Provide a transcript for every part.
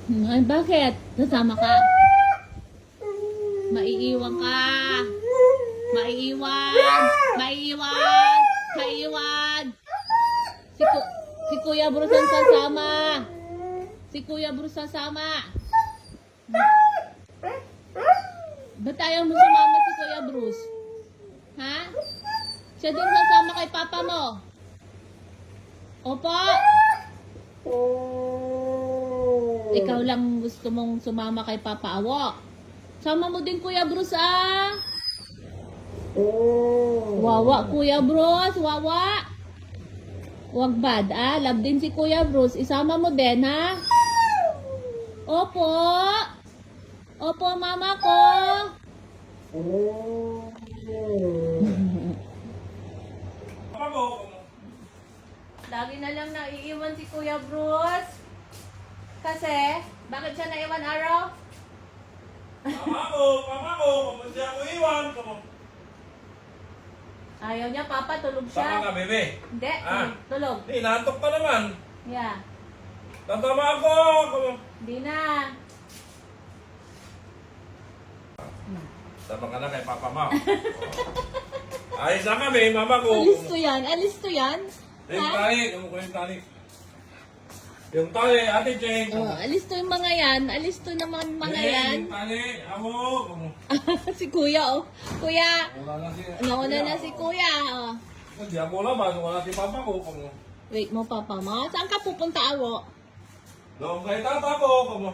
Ay, bakit? Nasama ka? Maiiwan ka. Maiiwan. Maiiwan. Maiiwan. Si Kuya Bruce ang sasama. Si Kuya Bruce sasama. Ba't ayaw mo sumama si Kuya Bruce? Ha? Siya din sasama kay Papa mo. Opo? Ikaw lang gusto mong sumama kay Papa Awo. Sama mo din Kuya Bruce ah. Wawa Kuya Bruce, wawa. Wag bad ah, love din si Kuya Bruce. Isama mo din ha. Opo. Opo mama ko. Lagi na lang naiiwan si Kuya Bruce. Kasi, bakit siya naiwan araw? Mama ko, hindi ako iwan. Ayaw niya, Papa, tulog Saka siya. ka, bebe. Hindi, Ah. tulog. Hindi, naantok pa naman. Yeah, Tatama ako. hindi na. Tama ka na kay Papa Mo. Ayos na kami, mama ko. Alis to yan, alis to yan. Yung Ha? tali, kamu ko yung tali. Yung tali, Ate Jane. Oh, alis to yung mga yan, alis to naman mga yan. Yung tali, amo. Si Kuya, oh. Kuya, Wala na si... nauna na si Kuya, oh. Hindi ako laban, wala si Papa ko. Kamu. Wait mo, Papa mo. Saan ka pupunta, Awo? Doon kay Tata ko. Kamu.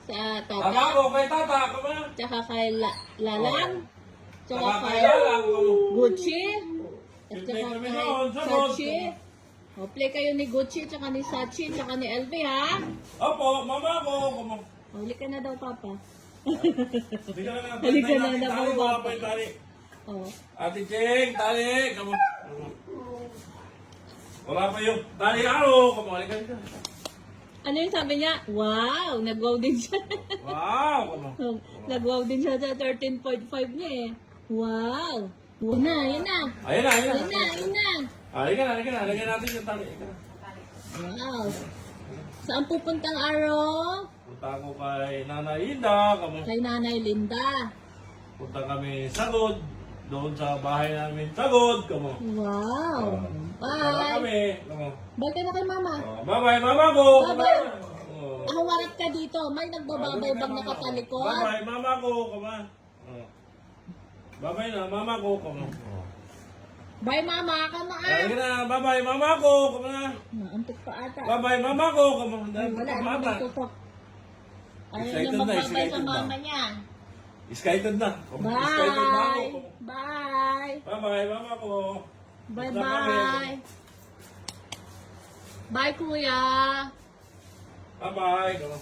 Sa Tama Tata? ko kay Tata. Kamu. Tsaka kay Lalang? Tsaka Saka kay kay Lalang. Kamu. Gucci? At Play tsaka kami kay noon, sunod. Sachi? O, play kayo ni Gucci, tsaka ni Sachi, tsaka ni LV, ha? Opo, mama ko. Kamu. Huli ka na daw, Papa. Hindi ka na Halika na, tali, nababa. wala pa yung tali. Oh. Ate Jane, tali. Kamu. Wala pa yung tali aro. Kamu, halika dito. Ano yung sabi niya? Wow! Nag-wow din siya. Wow! Kamu. Nag-wow din siya sa 13.5 niya eh. Wow! Yun na, yun na. Ayun na, ayun na. Yun na, yun na. Halika na, halika na. Halika natin yung tali. Wow! Saan pupuntang araw? Punta ako kay Nanay Ida. Kamu. Kay Nanay Linda. Punta kami Sagod. Doon sa bahay namin Sagod. Kamu. Wow! Punta Bye! kami. Kamu. Bye ka na kay Mama. Bye-bye, mama ko. Bye-bye. Oh. Humarap ka dito. May nagbababay bang nakatalikod? Bye-bye, mama ko. Kama. Bye-bye na, mama ko. Kama. Bye, Mama. Kama Halika ah. na, bye-bye, mama ko. Kama. Naantok pa ata. Bye-bye, mama ko. Kama. Wala na Bata. tutok. Ayaw Excited niya na, magbabay excited sa na. mama niya. Excited na. Excited na ako. Bye! Bye! Bye-bye, mama ko. Bye-bye! Bye, Kuya! Bye-bye. Kama.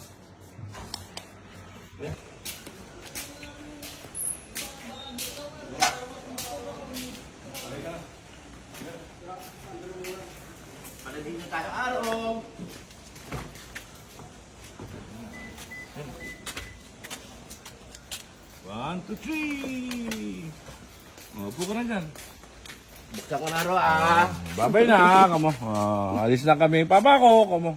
Halika na. Panadin na tayo araw. One, two, three. Upo ka na dyan. Buksan ko na araw ah. Babay na, kamo. Alis na kami. Papa ko, kamo.